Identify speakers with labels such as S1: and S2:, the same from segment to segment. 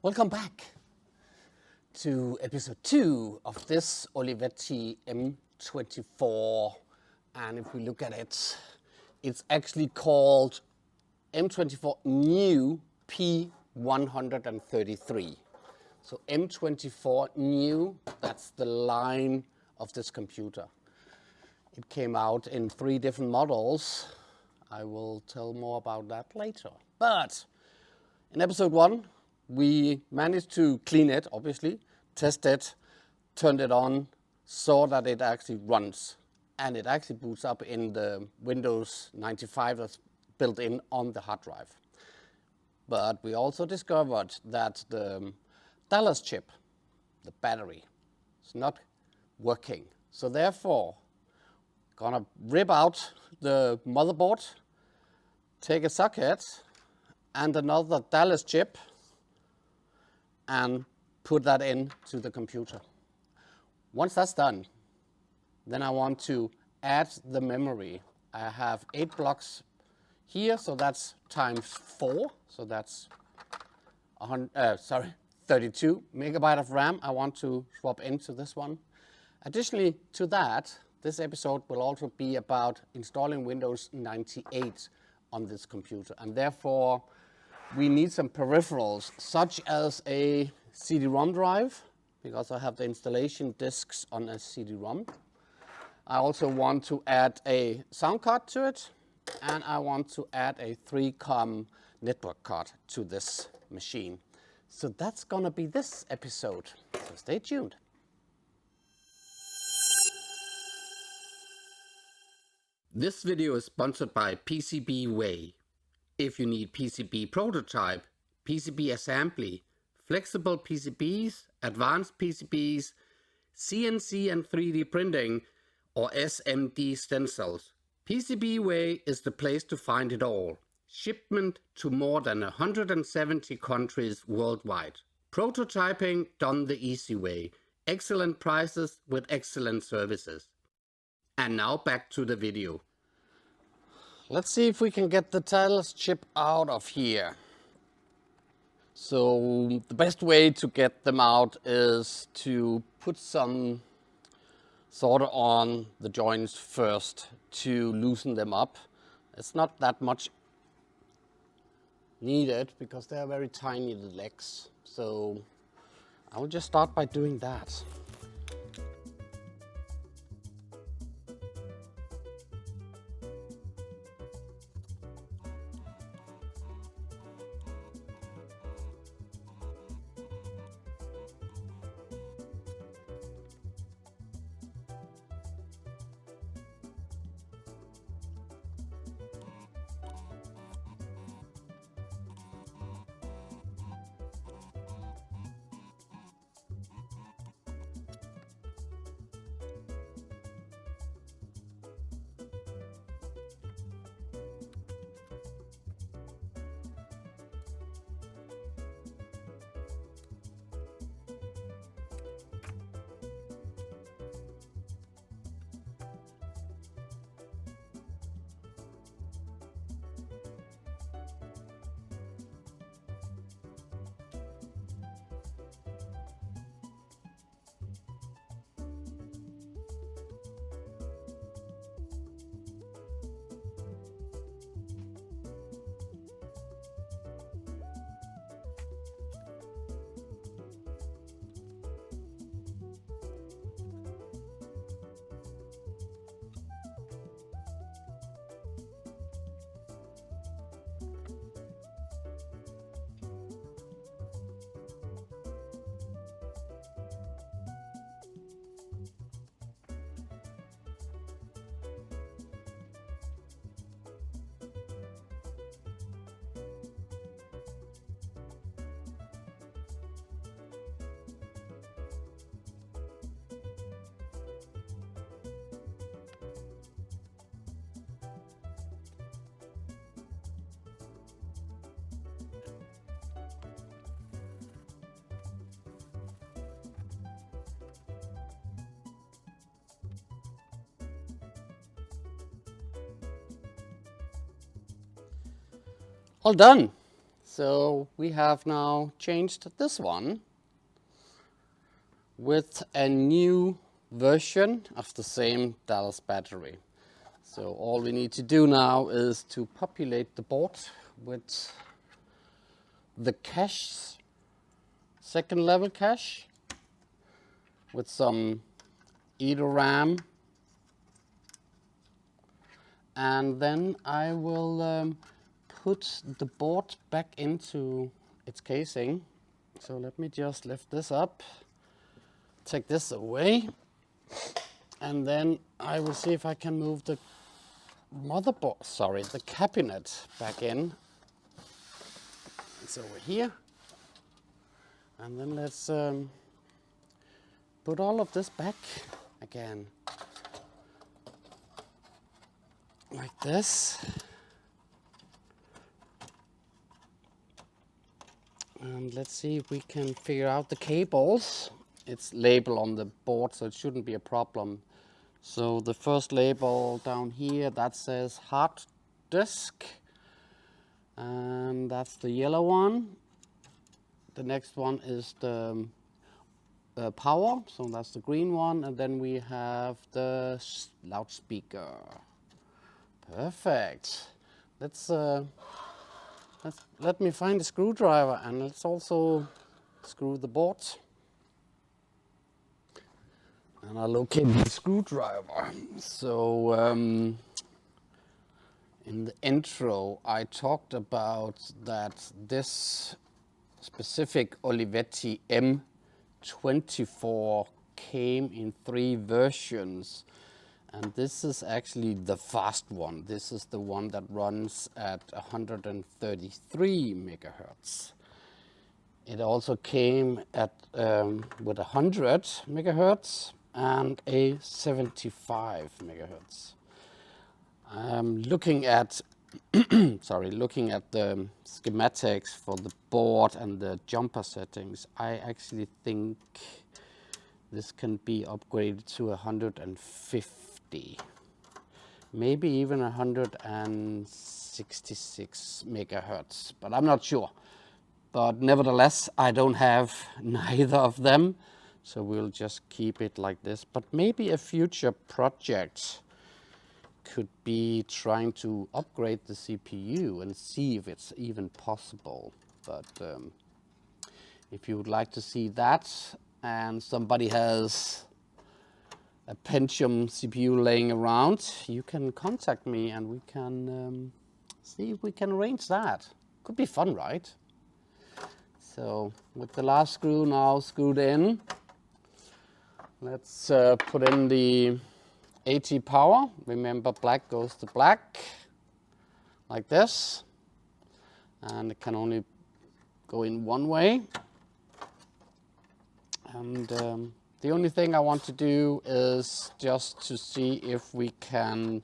S1: Welcome back to episode 2 of this Olivetti M24. And if we look at it, it's actually called M24 New P133. So M24 New, that's the line of this computer. It came out in 3 different models. I will tell more about that later. But in episode 1, we managed to clean it, obviously, test it, turned it on, saw that it actually runs. And it actually boots up in the Windows 95 that's built in on the hard drive. But we also discovered that the Dallas chip, the battery, is not working. So therefore, gonna rip out the motherboard, take a socket and another Dallas chip and put that into the computer. Once that's done, then I want to add the memory. I have 8 blocks here, so that's times 4, so that's 32 megabyte of RAM I want to swap into this one. Additionally to that, this episode will also be about installing Windows 98 on this computer, and therefore we need some peripherals such as a Cd-Rom drive, because I have the installation disks on a Cd-Rom. I also want to add a sound card to it, and I want to add a 3-com network card to this machine. So that's gonna be this episode, so stay tuned. This video is sponsored by PCBWay. If you need PCB prototype, PCB assembly, flexible PCBs, advanced PCBs, CNC and 3D printing, or SMD stencils, PCBWay is the place to find it all. Shipment to more than 170 countries worldwide. Prototyping done the easy way. Excellent prices with excellent services. And now back to the video. Let's see if we can get the Dallas chip out of here. So the best way to get them out is to put some solder on the joints first to loosen them up. It's not that much needed because they are very tiny, the legs. So I will just start by doing that. All done. So we have now changed this one with a new version of the same Dallas battery. So all we need to do now is to populate the board with the cache, second level cache, with some Cd-Rom, and then I will put the board back into its casing. So let me just lift this up, take this away, and then I will see if I can move the motherboard, sorry, the cabinet back in. It's over here. And then let's put all of this back again, like this. And let's see if we can figure out the cables. It's labeled on the board, so it shouldn't be a problem. So the first label down here, that says hard disk, and that's the yellow one. The next one is the power, so that's the green one, and then we have the loudspeaker. Perfect. Let me find a screwdriver, and let's also screw the board. And I'll locate the screwdriver. So in the intro, I talked about that this specific Olivetti M24 came in 3 versions. And this is actually the fast one. This is the one that runs at 133 megahertz. It also came at with 100 megahertz and a 75 megahertz. Looking at looking at the schematics for the board and the jumper settings, I actually think this can be upgraded to 150, maybe even 166 megahertz, but I'm not sure. But nevertheless, I don't have neither of them, so we'll just keep it like this. But maybe a future project could be trying to upgrade the CPU and see if it's even possible. But if you would like to see that, and somebody has a Pentium CPU laying around, you can contact me and we can see if we can arrange that. Could be fun, right? So with the last screw now screwed in, let's put in the AT power. Remember, black goes to black, like this. And it can only go in one way. And the only thing I want to do is just to see if we can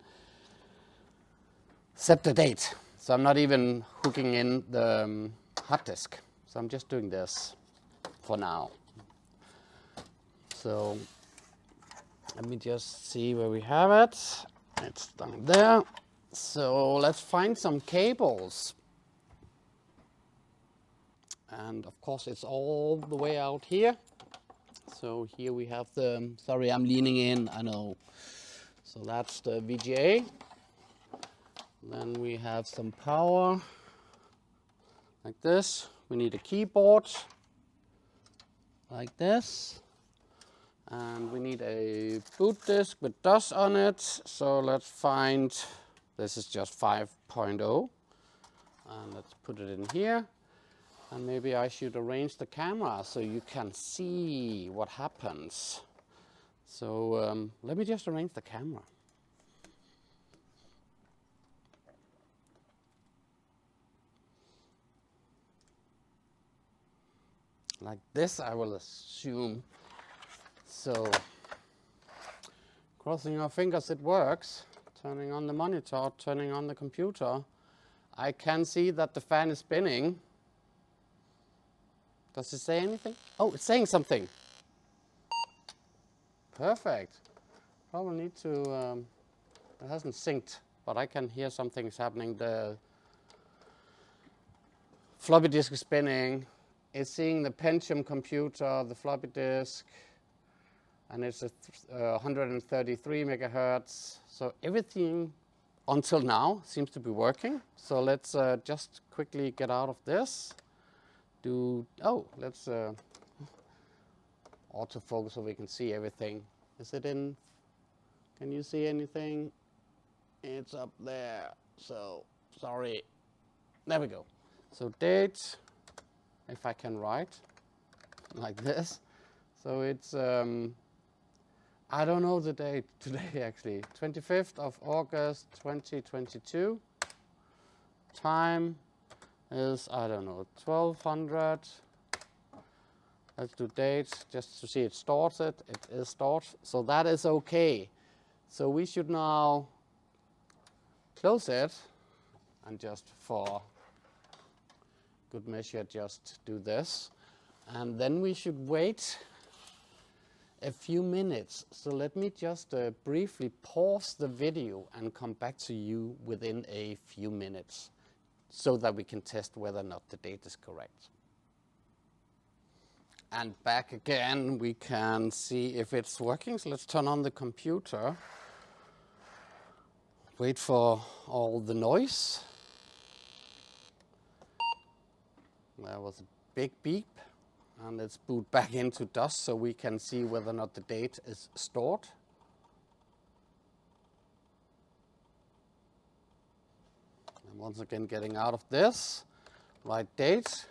S1: set the date. So I'm not even hooking in the hard disk. So I'm just doing this for now. So let me just see where we have it. It's down there. So let's find some cables. And of course it's all the way out here. So here we have the, sorry, I'm leaning in, I know. So that's the VGA. Then we have some power, like this. We need a keyboard, like this. And we need a boot disk with DOS on it. So let's find, this is just 5.0. And let's put it in here. And maybe I should arrange the camera so you can see what happens. So let me just arrange the camera. Like this, I will assume. So crossing our fingers it works. Turning on the monitor, turning on the computer. I can see that the fan is spinning. Does it say anything? Oh, it's saying something. Perfect. Probably need to, it hasn't synced, but I can hear something's happening. The floppy disk is spinning. It's seeing the Pentium computer, the floppy disk, and it's at 133 megahertz. So everything until now seems to be working. So let's just quickly get out of this. Let's autofocus so we can see everything. Is it in? Can you see anything? It's up there. So sorry. There we go. So date, if I can write like this. So it's, I don't know the date today actually. 25th of August 2022. Time is, I don't know, 1200. Let's do date just to see it started. It is start. So that is okay. So we should now close it and just for good measure just do this. And then we should wait a few minutes. So let me just briefly pause the video and come back to you within a few minutes so that we can test whether or not the date is correct. And back again, we can see if it's working. So let's turn on the computer. Wait for all the noise. There was a big beep. And let's boot back into DOS so we can see whether or not the date is stored. And once again, getting out of this, right date.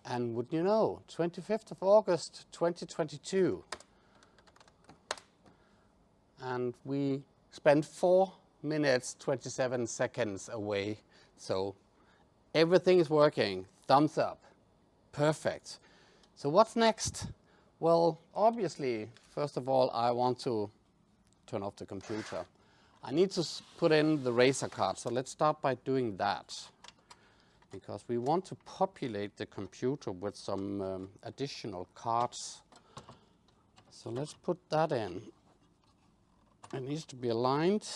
S1: And would you know, 25th of August 2022. And we spent 4 minutes, 27 seconds away. So everything is working. Thumbs up. Perfect. So what's next? Well, obviously, first of all, I want to turn off the computer. I need to put in the Razer card. So let's start by doing that, because we want to populate the computer with some additional cards. So let's put that in. It needs to be aligned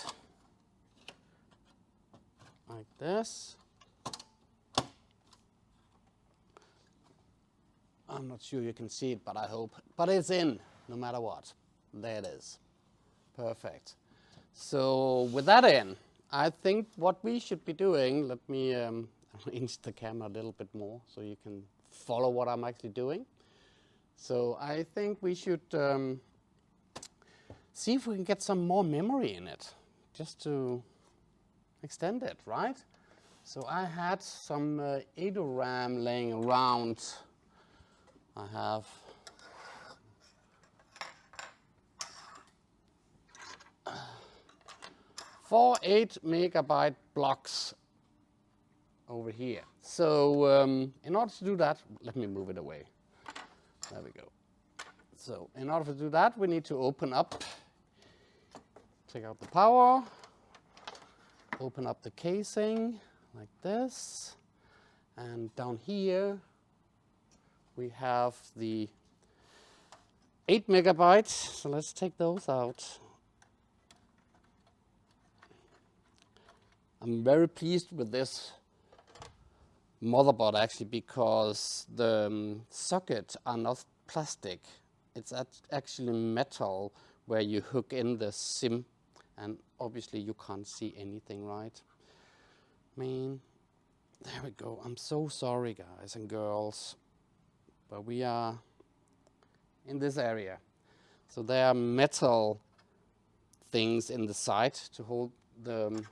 S1: like this. I'm not sure you can see it, but I hope. But it's in, no matter what. There it is. Perfect. So with that in, I think what we should be doing, let me arrange the camera a little bit more so you can follow what I'm actually doing. So I think we should see if we can get some more memory in it, just to extend it, right? So I had some Cd-Rom laying around. I have 4 8-megabyte blocks over here. So in order to do that, let me move it away. There we go. So in order to do that, we need to open up, take out the power, open up the casing like this, and down here we have the 8 megabytes. So let's take those out. I'm very pleased with this motherboard actually, because the sockets are not plastic. It's actually metal where you hook in the SIM, and obviously you can't see anything, right? Man, there we go. I'm so sorry, guys and girls, but we are in this area. So there are metal things in the side to hold the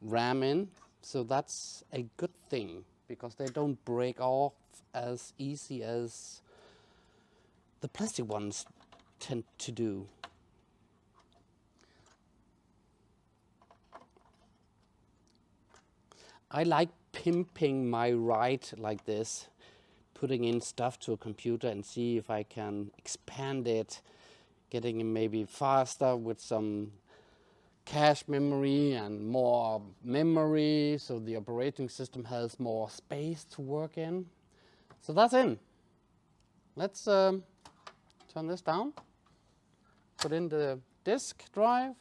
S1: RAM in. So that's a good thing, because they don't break off as easy as the plastic ones tend to do. I like pimping my ride like this, putting in stuff to a computer and see if I can expand it, getting it maybe faster with some cache memory and more memory, so the operating system has more space to work in. So that's in. Let's turn this down, put in the disk drive,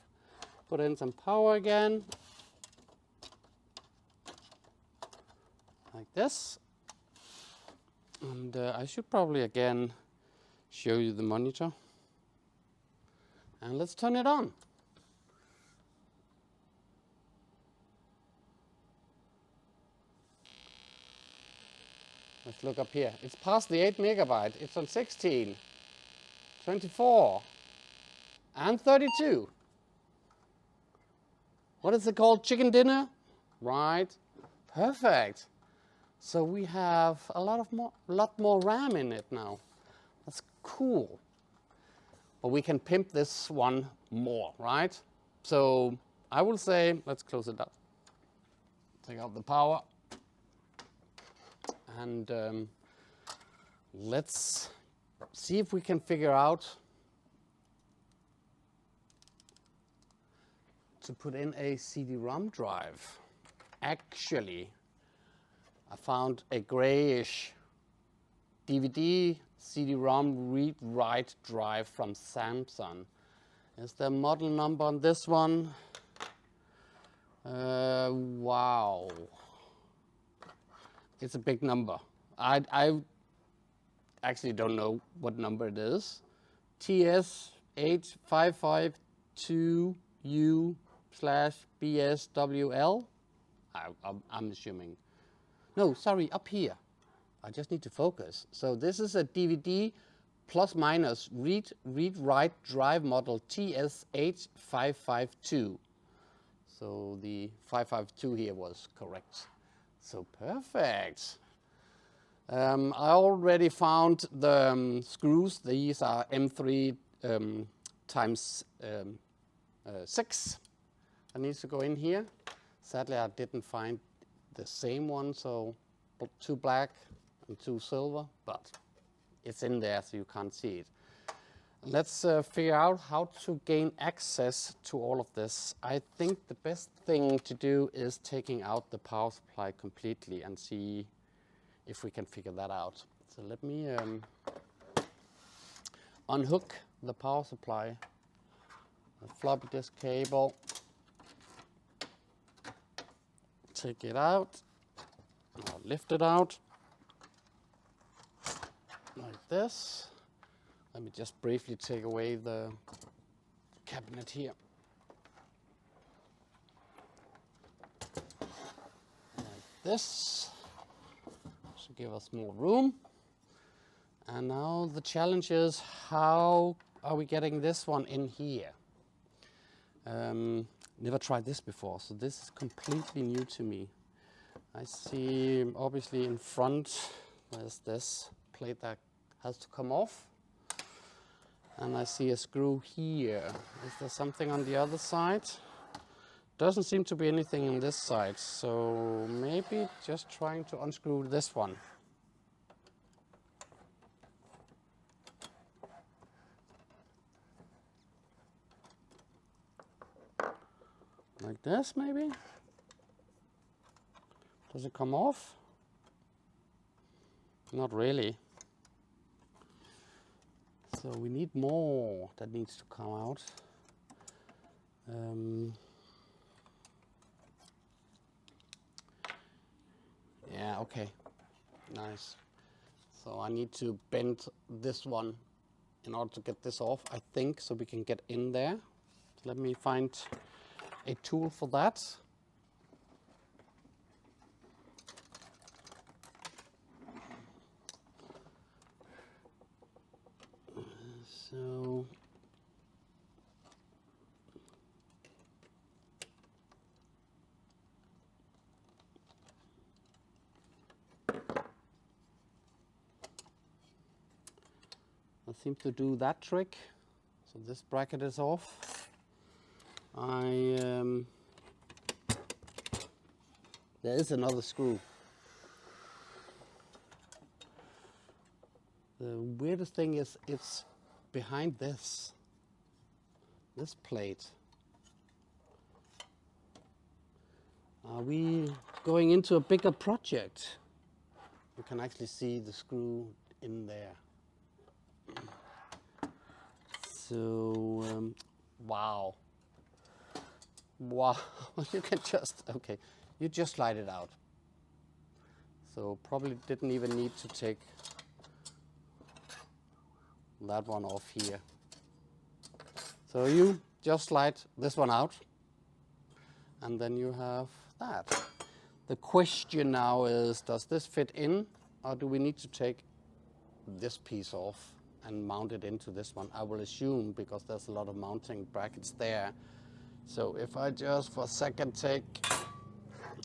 S1: put in some power again, like this. And I should probably again show you the monitor. And let's turn it on. Let's look up here. It's past the 8 megabyte. It's on 16, 24, and 32. What is it called? Chicken dinner? Right. Perfect. So we have a lot more RAM in it now. That's cool. But we can pimp this one more, right? So I will say, let's close it up. Take out the power. And let's see if we can figure out to put in a CD-ROM drive. Actually, I found a grayish DVD CD-ROM read-write drive from Samsung. Is there a model number on this one? Wow. It's a big number. I actually don't know what number it is. TS8552U/BSWL. I'm assuming. No, sorry, up here. I just need to focus. So this is a DVD plus minus read-write drive model TS8552. So the 552 here was correct. So perfect. I already found the screws. These are M3 times 6. That needs to go in here. Sadly, I didn't find the same one, so 2 black and 2 silver, but it's in there so you can't see it. Let's figure out how to gain access to all of this. I think the best thing to do is taking out the power supply completely and see if we can figure that out. So let me unhook the power supply, the floppy disk cable, take it out, I'll lift it out like this. Let me just briefly take away the cabinet here. Like this. Should give us more room. And now the challenge is, how are we getting this one in here? Never tried this before, so this is completely new to me. I see, obviously in front, there's this plate that has to come off. And I see a screw here. Is there something on the other side? Doesn't seem to be anything on this side, so maybe just trying to unscrew this one. Like this, maybe? Does it come off? Not really. So we need more that needs to come out. Yeah, okay, nice. So I need to bend this one in order to get this off, I think, so we can get in there. Let me find a tool for that. So I seem to do that trick. So this bracket is off. There is another screw. The weirdest thing is it's behind this plate. Are we going into a bigger project? You can actually see the screw in there. So, wow. Wow, you can just, okay, you just slide it out. So probably didn't even need to take that one off here. So you just slide this one out, and then you have that. The question now is, does this fit in, or do we need to take this piece off and mount it into this one? I will assume, because there's a lot of mounting brackets there. So if I just for a second take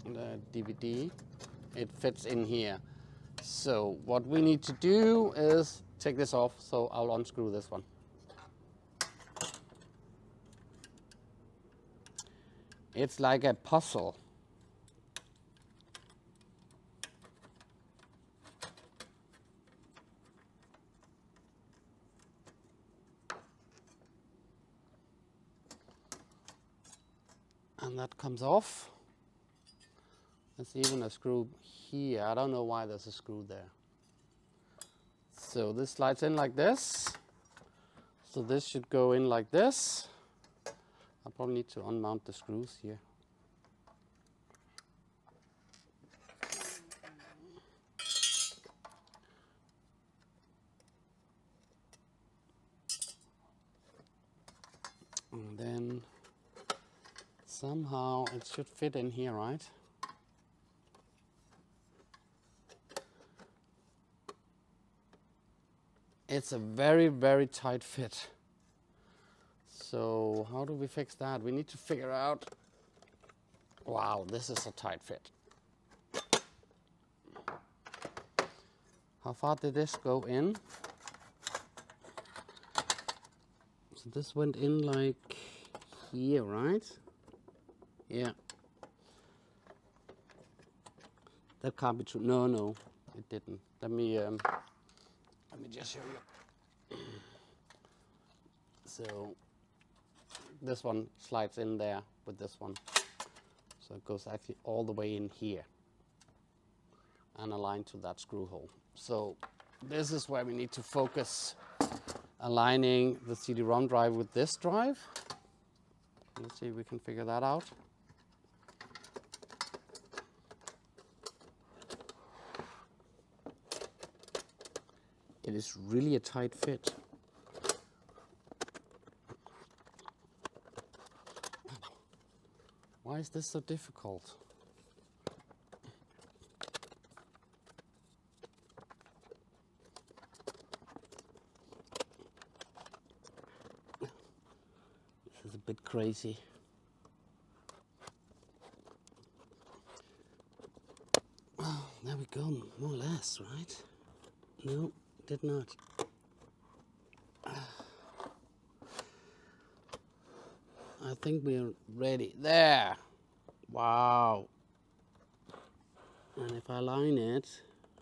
S1: the DVD, it fits in here. So what we need to do is take this off, so I'll unscrew this one. It's like a puzzle. And that comes off. There's even a screw here. I don't know why there's a screw there. So this slides in like this. So this should go in like this. I probably need to unmount the screws here. And then somehow it should fit in here, right? It's a very, very tight fit. So how do we fix that? We need to figure out, wow, this is a tight fit. How far did this go in? So this went in like here, right? Yeah. That can't be true. No, no, it didn't. Let me just show you. So this one slides in there with this one. So it goes actually all the way in here and aligned to that screw hole. So this is where we need to focus, aligning the CD-ROM drive with this drive. Let's see if we can figure that out. It is really a tight fit. Why is this so difficult? This is a bit crazy. Oh, there we go, more or less, right? No, did not. I think we're ready. There! Wow! And if I line it,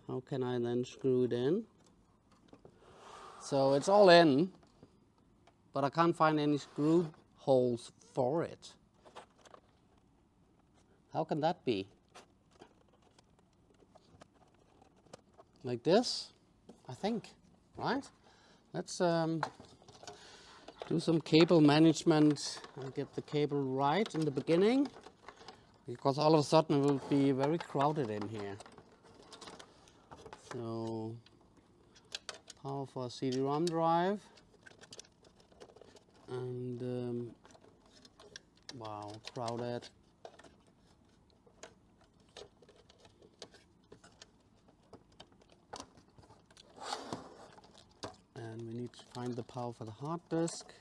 S1: how can I then screw it in? So it's all in, but I can't find any screw holes for it. How can that be? Like this, I think, right? Let's do some cable management and get the cable right in the beginning, because all of a sudden it will be very crowded in here. So, power for a CD-ROM drive, and wow, crowded. And we need to find the power for the hard disk.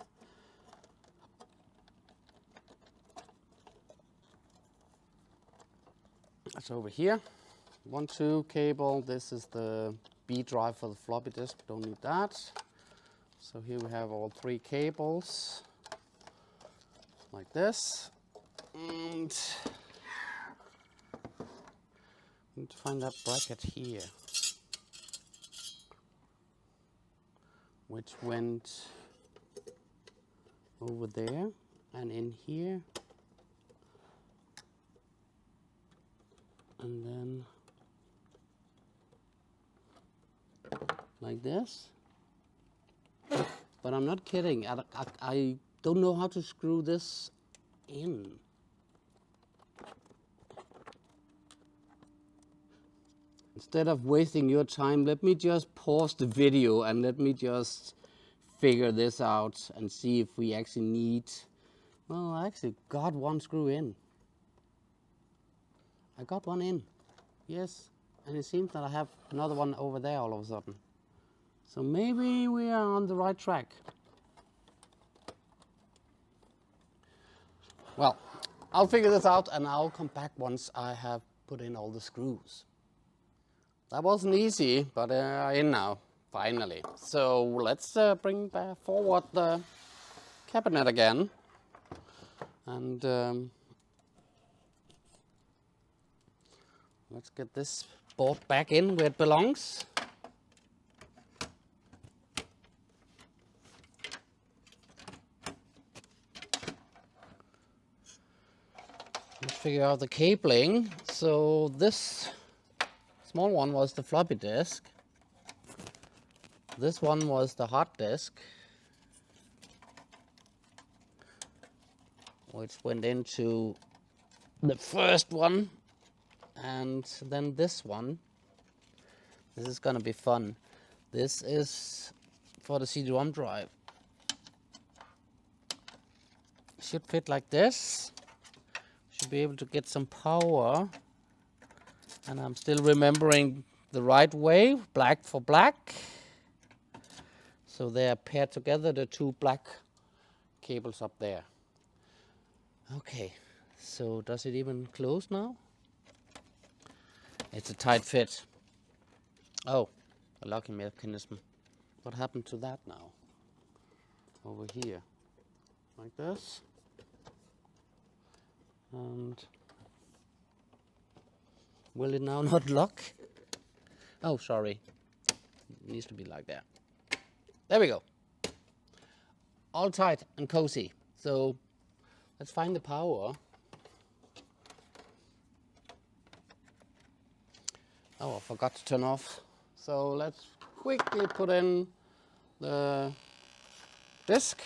S1: That's over here. 1-2 cable. This is the B drive for the floppy disk. Don't need that. So here we have all 3 cables, like this. And we need to find that bracket here, which went over there and in here, and then like this. But I'm not kidding, I don't know how to screw this in. instead of wasting your time, let me just pause the video and let me just figure this out and see if we actually need, well, I actually got one screw in. I got one in, yes, and it seems that I have another one over there all of a sudden. So maybe we are on the right track. Well, I'll figure this out and I'll come back once I have put in all the screws. That wasn't easy, but in now, finally. So let's bring back forward the cabinet again. And let's get this board back in where it belongs. Let's figure out the cabling. So this small one was the floppy disk. This one was the hard disk, which went into the first one. And then this one. This is gonna be fun. This is for the CD-ROM drive. Should fit like this. Should be able to get some power. And I'm still remembering the right way, black for black. So they are paired together, the two black cables up there. Okay, so does it even close now? It's a tight fit. Oh, a locking mechanism. What happened to that now? Over here, like this. And will it now not lock? Oh, sorry. It needs to be like that. There we go. All tight and cozy. So let's find the power. Oh, I forgot to turn off. So let's quickly put in the disk.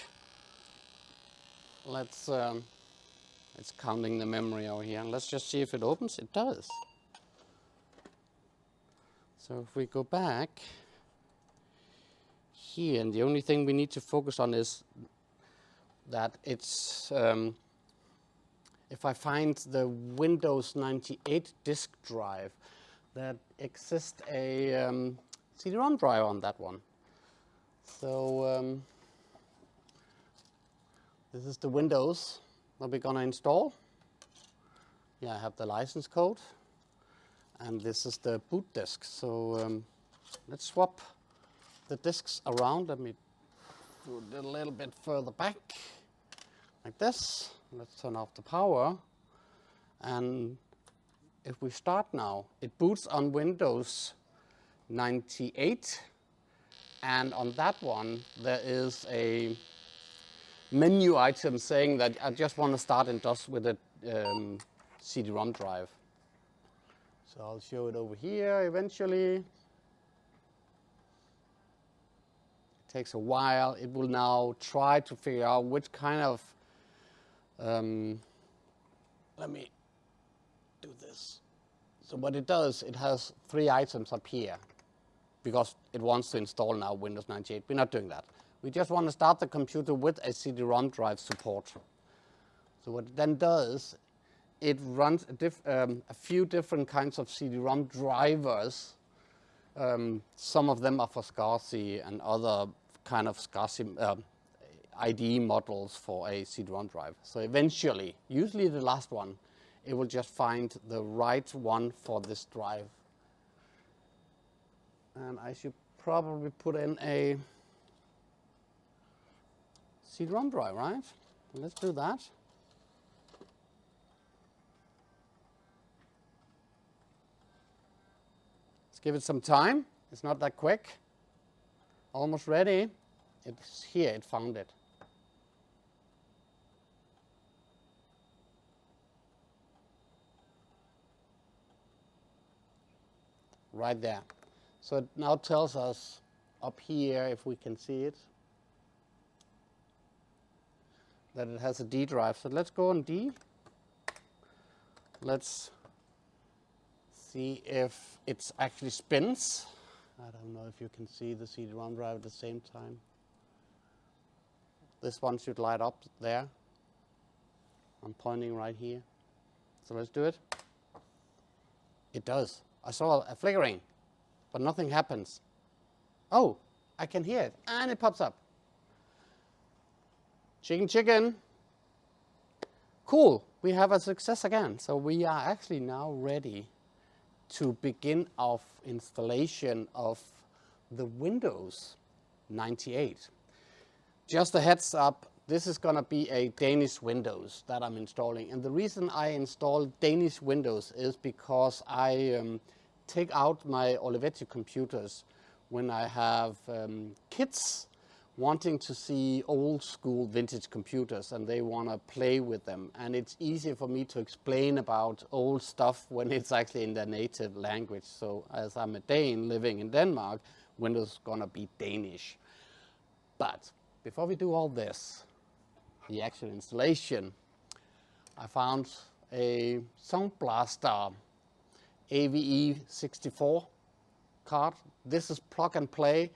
S1: It's counting the memory over here. Let's just see if it opens. It does. So if we go back here, and the only thing we need to focus on is that it's, if I find the Windows 98 disk drive, that exists a CD-ROM drive on that one. So this is the Windows that we're gonna install. Yeah, I have the license code. And this is the boot disk. So let's swap the disks around. Let me do it a little bit further back, like this. Let's turn off the power. And if we start now, it boots on Windows 98. And on that one, there is a menu item saying that I just want to start and just with a CD-ROM drive. So I'll show it over here eventually. It takes a while. It will now try to figure out which kind of, let me do this. So what it does, it has 3 items up here because it wants to install now Windows 98. We're not doing that. We just want to start the computer with a CD-ROM drive support. So what it then does, it runs a few different kinds of CD-ROM drivers. Some of them are for SCSI and other kind of SCSI IDE models for a CD-ROM drive. So eventually, usually the last one, it will just find the right one for this drive. And I should probably put in a CD-ROM drive, right? Let's do that. Give it some time. It's not that quick. Almost ready. It's here. It found it. Right there. So it now tells us up here, if we can see it, that it has a D drive. So let's go on D. Let's see if it actually spins. I don't know if you can see the CD-ROM drive at the same time. This one should light up there. I'm pointing right here. So let's do it. It does. I saw a flickering, but nothing happens. Oh, I can hear it, and it pops up. Chicken, chicken. Cool, we have a success again. So we are actually now ready to begin our installation of the Windows 98. Just a heads up, this is gonna be a Danish Windows that I'm installing. And the reason I install Danish Windows is because I take out my Olivetti computers when I have kids wanting to see old school vintage computers and they want to play with them. And it's easier for me to explain about old stuff when it's actually in their native language. So as I'm a Dane living in Denmark, Windows is going to be Danish. But before we do all this, the actual installation, I found a SoundBlaster AWE64 card. This is plug and play.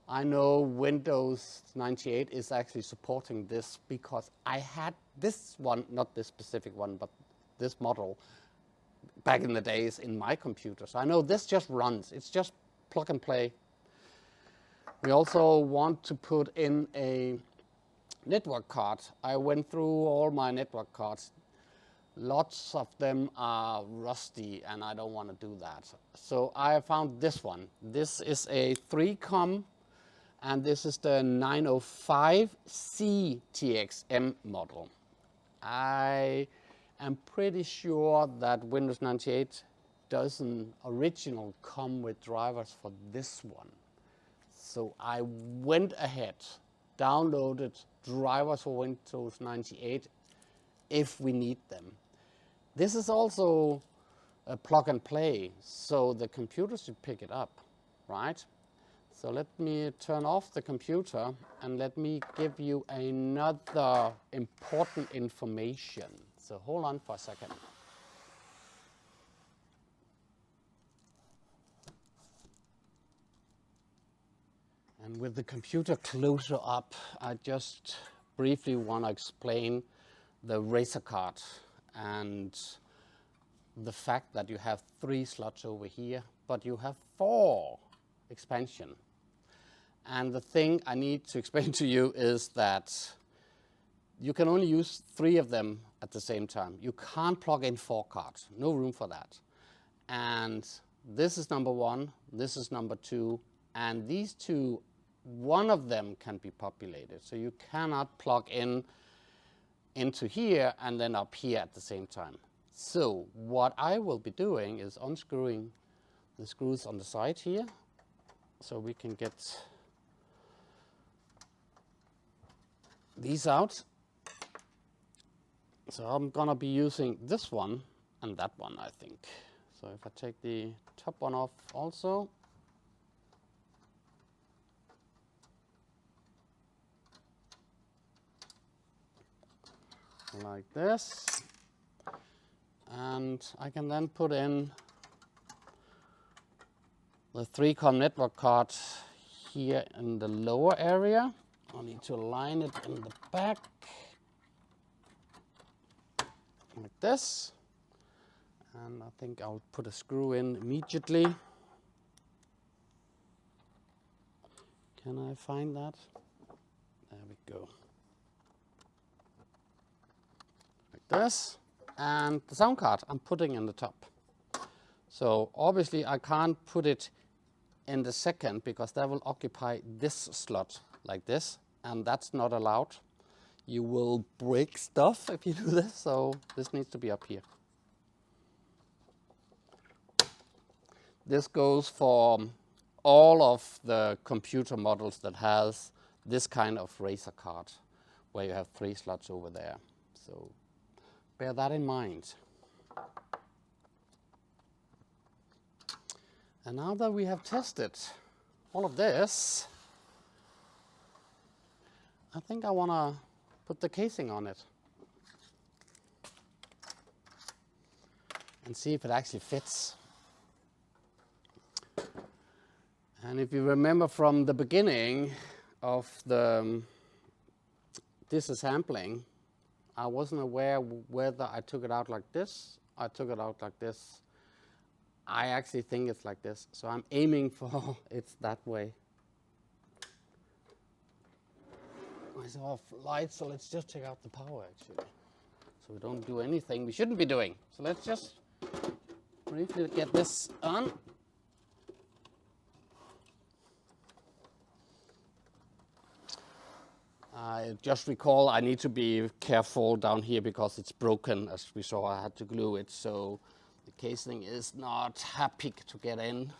S1: I know Windows 98 is actually supporting this because I had this one, not this specific one, but this model back in the days in my computer. So I know this just runs. It's just plug and play. We also want to put in a network card. I went through all my network cards. Lots of them are rusty and I don't want to do that. So I found this one. This is a 3-com and this is the 905 CTX-M model. I am pretty sure that Windows 98 doesn't originally come with drivers for this one. So I went ahead, downloaded drivers for Windows 98 if we need them. This is also a plug and play, so the computer should pick it up, right? So let me turn off the computer and let me give you another important information. So hold on for a second. And with the computer closer up, I just briefly want to explain the Razer card and the fact that you have 3 slots over here, but you have 4 expansion. And the thing I need to explain to you is that you can only use 3 of them at the same time. You can't plug in 4 cards, no room for that. And this is number 1, this is number 2, and these 2, one of them can be populated. So you cannot plug in into here and then up here at the same time. So what I will be doing is unscrewing the screws on the side here so we can get these out. So I'm gonna be using this one and that one, I think. So if I take the top one off also, like this, and I can then put in the 3-com network card here in the lower area. I need to line it in the back like this, and I think I'll put a screw in immediately. Can I find that? There we go. This, and the sound card I'm putting in the top. So obviously I can't put it in the second because that will occupy this slot like this, and that's not allowed. You will break stuff if you do this, so this needs to be up here. This goes for all of the computer models that has this kind of Razer card where you have 3 slots over there. So bear that in mind. And now that we have tested all of this, I think I want to put the casing on it and see if it actually fits. And if you remember from the beginning of the disassembling, I wasn't aware whether I took it out like this, I took it out like this. I actually think it's like this, so I'm aiming for it's that way. It's off light, so let's just take out the power actually. So we don't do anything we shouldn't be doing. So let's just briefly get this on. I just recall I need to be careful down here because it's broken. As we saw, I had to glue it, so the casing is not happy to get in.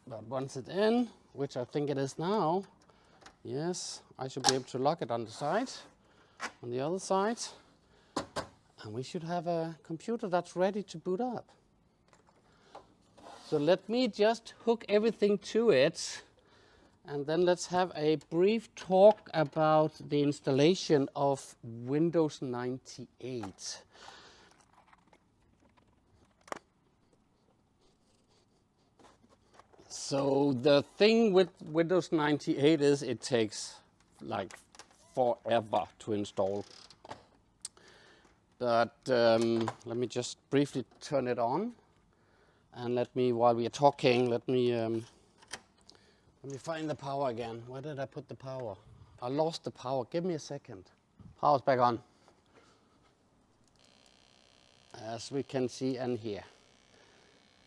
S1: But once it's in, which I think it is now, yes, I should be able to lock it on the side, on the other side. And we should have a computer that's ready to boot up. So let me just hook everything to it. And then let's have a brief talk about the installation of Windows 98. So the thing with Windows 98 is it takes like forever to install. But let me just briefly turn it on. And let me, while we are talking, let me find the power again. Where did I put the power? I lost the power. Give me a second. Power's back on. As we can see and hear.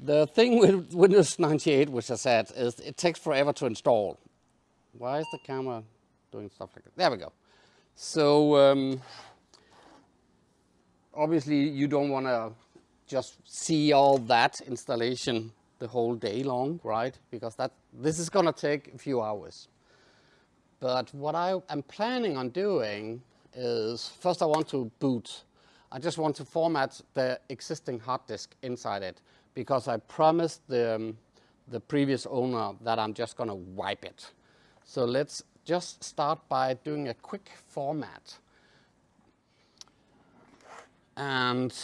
S1: The thing with Windows 98, which I said, is it takes forever to install. Why is the camera doing stuff like that? There we go. So obviously you don't want to just see all that installation the whole day long, right? Because this is going to take a few hours. But what I am planning on doing is, first I want to boot. I just want to format the existing hard disk inside it, because I promised the previous owner that I'm just going to wipe it. So let's just start by doing a quick format. And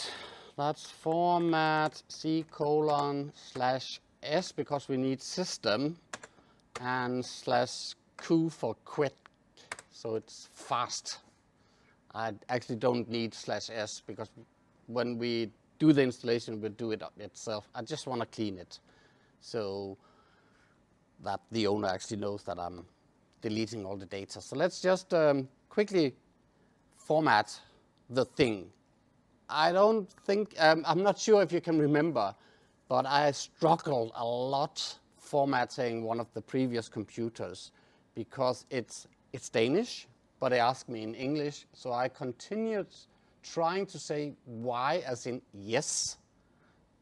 S1: that's format C:/S because we need system, and /Q for quit, so it's fast. I actually don't need /S because when we do the installation, we'll do it itself. I just want to clean it so that the owner actually knows that I'm deleting all the data. So let's just quickly format the thing. I don't think, I'm not sure if you can remember, but I struggled a lot formatting one of the previous computers because it's Danish, but they asked me in English. So I continued trying to say Y as in yes,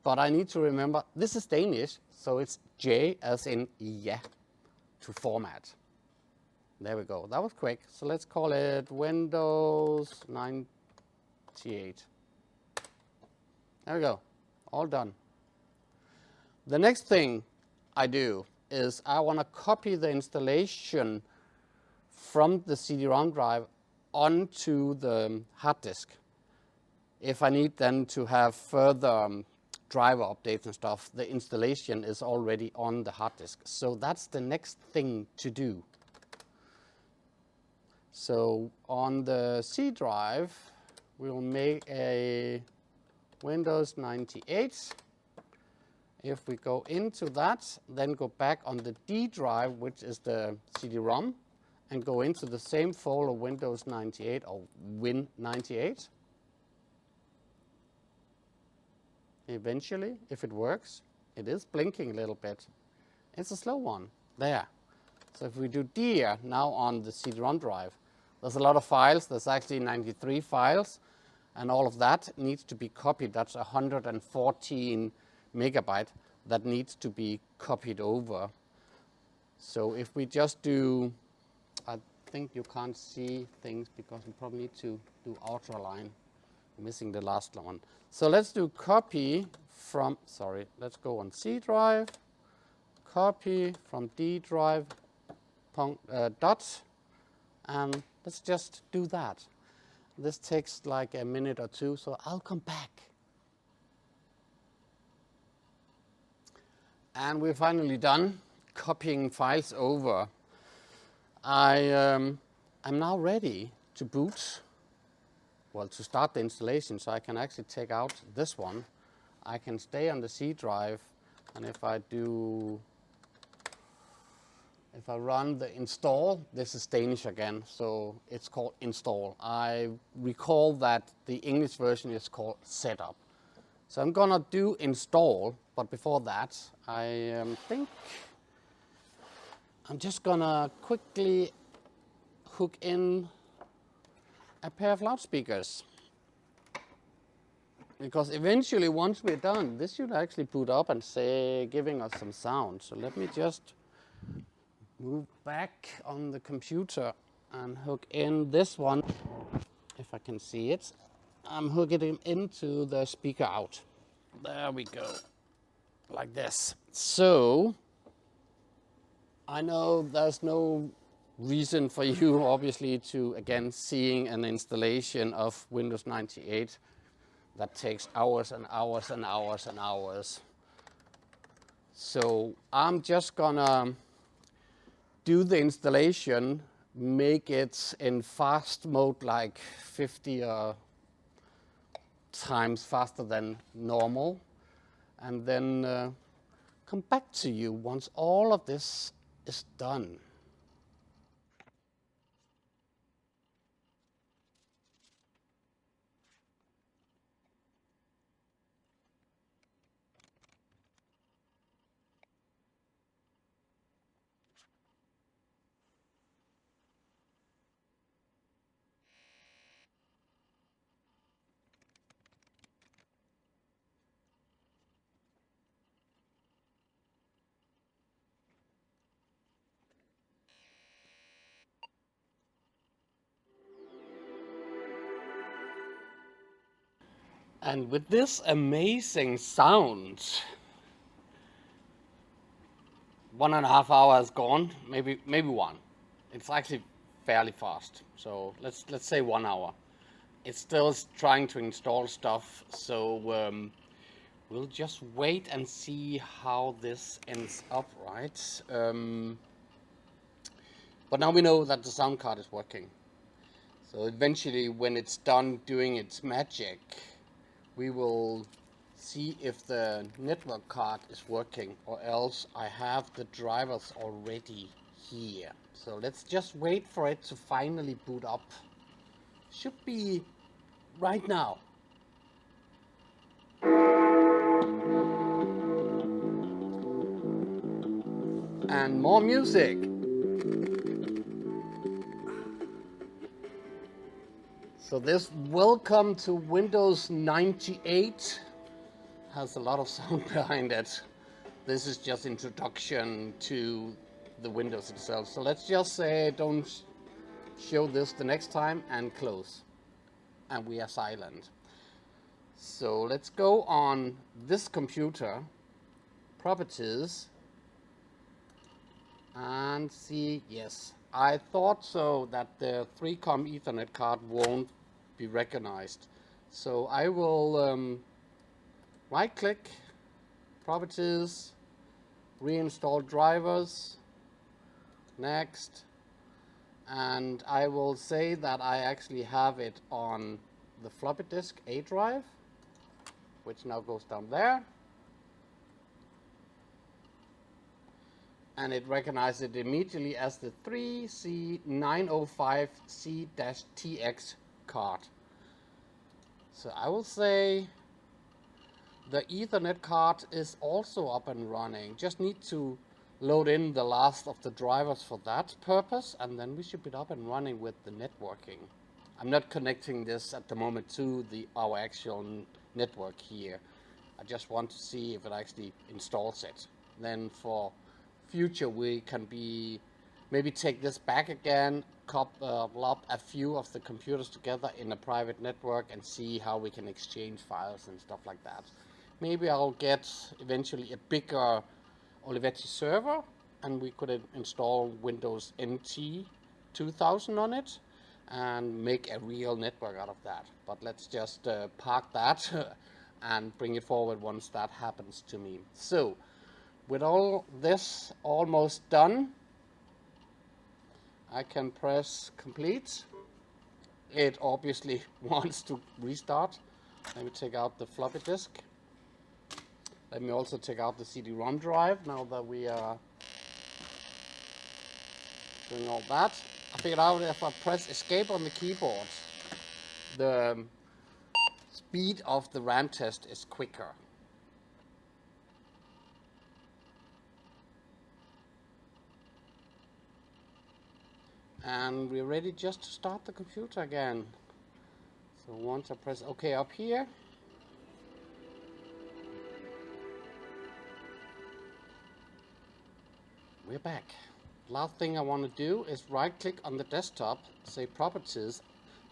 S1: but I need to remember this is Danish, so it's J as in yeah to format. There we go. That was quick. So let's call it Windows 98. There we go, all done. The next thing I do is I want to copy the installation from the CD-ROM drive onto the hard disk. If I need then to have further driver updates and stuff, the installation is already on the hard disk. So that's the next thing to do. So on the C drive, we'll make a Windows 98. If we go into that, then go back on the D drive, which is the CD-ROM, and go into the same folder, Windows 98 or Win98. Eventually, if it works, it is blinking a little bit. It's a slow one. There. So if we do D now on the CD-ROM drive, there's a lot of files. There's actually 93 files. And all of that needs to be copied. That's 114 megabyte that needs to be copied over. So if we just do, I think you can't see things because we probably need to do outer line. Missing the last one. So let's do copy from, sorry, let's go on C drive, copy from D drive, dot, and let's just do that. This takes like a minute or two, so I'll come back. And we're finally done. copying files over, I'm now ready to boot, well, to start the installation. So I can actually take out this one. I can stay on the C drive, and if I run the install, this is Danish again, so it's called install. I recall that the English version is called setup. So I'm gonna do install, but before that, I think I'm just gonna quickly hook in a pair of loudspeakers. Because eventually, once we're done, this should actually boot up and say, giving us some sound. So let me just move back on the computer and hook in this one, if I can see it. I'm hooking it into the speaker out. There we go, like this. So I know there's no reason for you, obviously, to again seeing an installation of Windows 98 that takes hours and hours and hours and hours. So I'm just gonna do the installation, make it in fast mode, like 50 times faster than normal, and then come back to you once all of this is done. And with this amazing sound, 1.5 hours gone, maybe one. It's actually fairly fast. So let's say 1 hour. It's still trying to install stuff, so we'll just wait and see how this ends up, right? But now we know that the sound card is working. So eventually, when it's done doing its magic, we will see if the network card is working, or else I have the drivers already here. So let's just wait for it to finally boot up. Should be right now. And more music. So this welcome to Windows 98 has a lot of sound behind it. This is just introduction to the Windows itself. So let's just say don't show this the next time and close. And we are silent. So let's go on this computer, properties, and see, yes. I thought so that the 3COM Ethernet card won't be recognized. So I will right click, properties, reinstall drivers, next, and I will say that I actually have it on the floppy disk A drive, which now goes down there. And it recognizes it immediately as the 3C905C-TX card. So I will say the Ethernet card is also up and running. Just need to load in the last of the drivers for that purpose, and then we should be up and running with the networking. I'm not connecting this at the moment to our actual network here. I just want to see if it actually installs it. Then for future we can maybe take this back again, couple up a few of the computers together in a private network and see how we can exchange files and stuff like that. Maybe I'll get eventually a bigger Olivetti server and we could install Windows NT 2000 on it and make a real network out of that. But let's just park that and bring it forward once that happens to me. So with all this almost done, I can press complete. It obviously wants to restart. Let me take out the floppy disk. Let me also take out the CD-ROM drive now that we are doing all that. I figured out if I press escape on the keyboard, the speed of the RAM test is quicker. And we're ready just to start the computer again. So once I press OK up here, we're back. Last thing I want to do is right click on the desktop, say properties,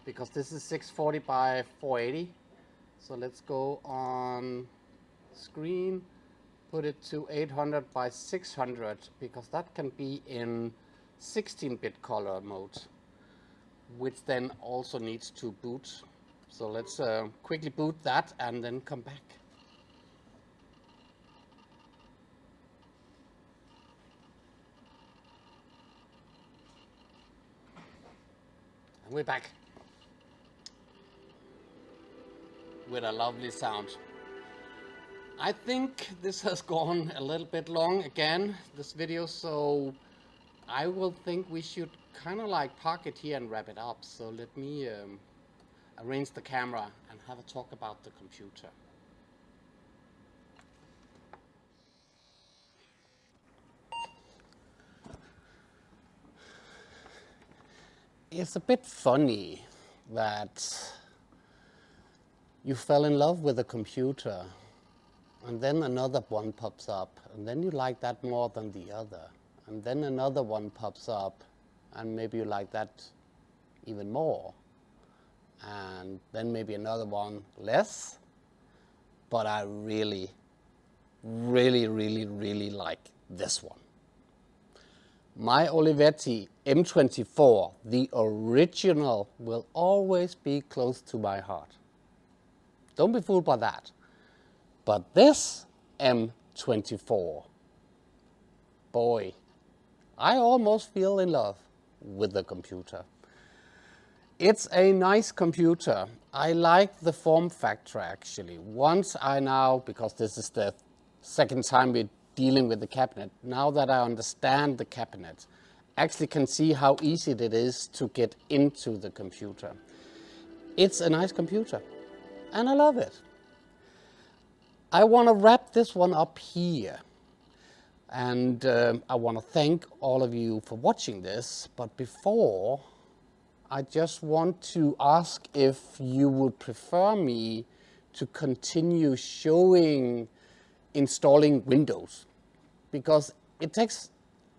S1: because this is 640 by 480. So let's go on screen, put it to 800 by 600, because that can be in 16-bit color mode, which then also needs to boot. So let's quickly boot that and then come back. And we're back with a lovely sound. I think this has gone a little bit long again, this video, so I will think we should kind of like park it here and wrap it up. So let me arrange the camera and have a talk about the computer. It's a bit funny that you fell in love with a computer and then another one pops up and then you like that more than the other. And then another one pops up, and maybe you like that even more. And then maybe another one less. But I really, really, really, really like this one. My Olivetti M24, the original, will always be close to my heart. Don't be fooled by that. But this M24, boy, I almost feel in love with the computer. It's a nice computer. I like the form factor actually. Once I now, because this is the second time we're dealing with the cabinet, now that I understand the cabinet, actually can see how easy it is to get into the computer. It's a nice computer and I love it. I want to wrap this one up here. And I want to thank all of you for watching this, but before, I just want to ask if you would prefer me to continue showing installing Windows, because it takes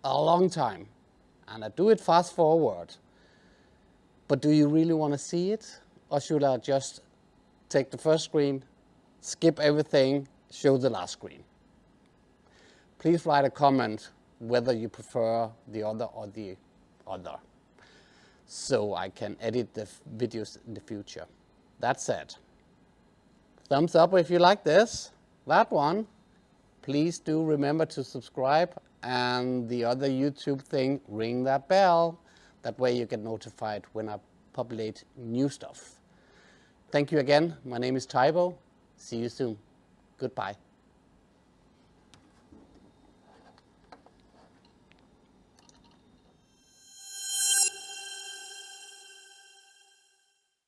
S1: a long time, and I do it fast forward. But do you really want to see it? Or should I just take the first screen, skip everything, show the last screen? Please write a comment whether you prefer the other or the other, so I can edit the videos in the future. That said, thumbs up if you like this, that one. Please do remember to subscribe, and the other YouTube thing, ring that bell. That way you get notified when I publish new stuff. Thank you again. My name is Tybo. See you soon. Goodbye.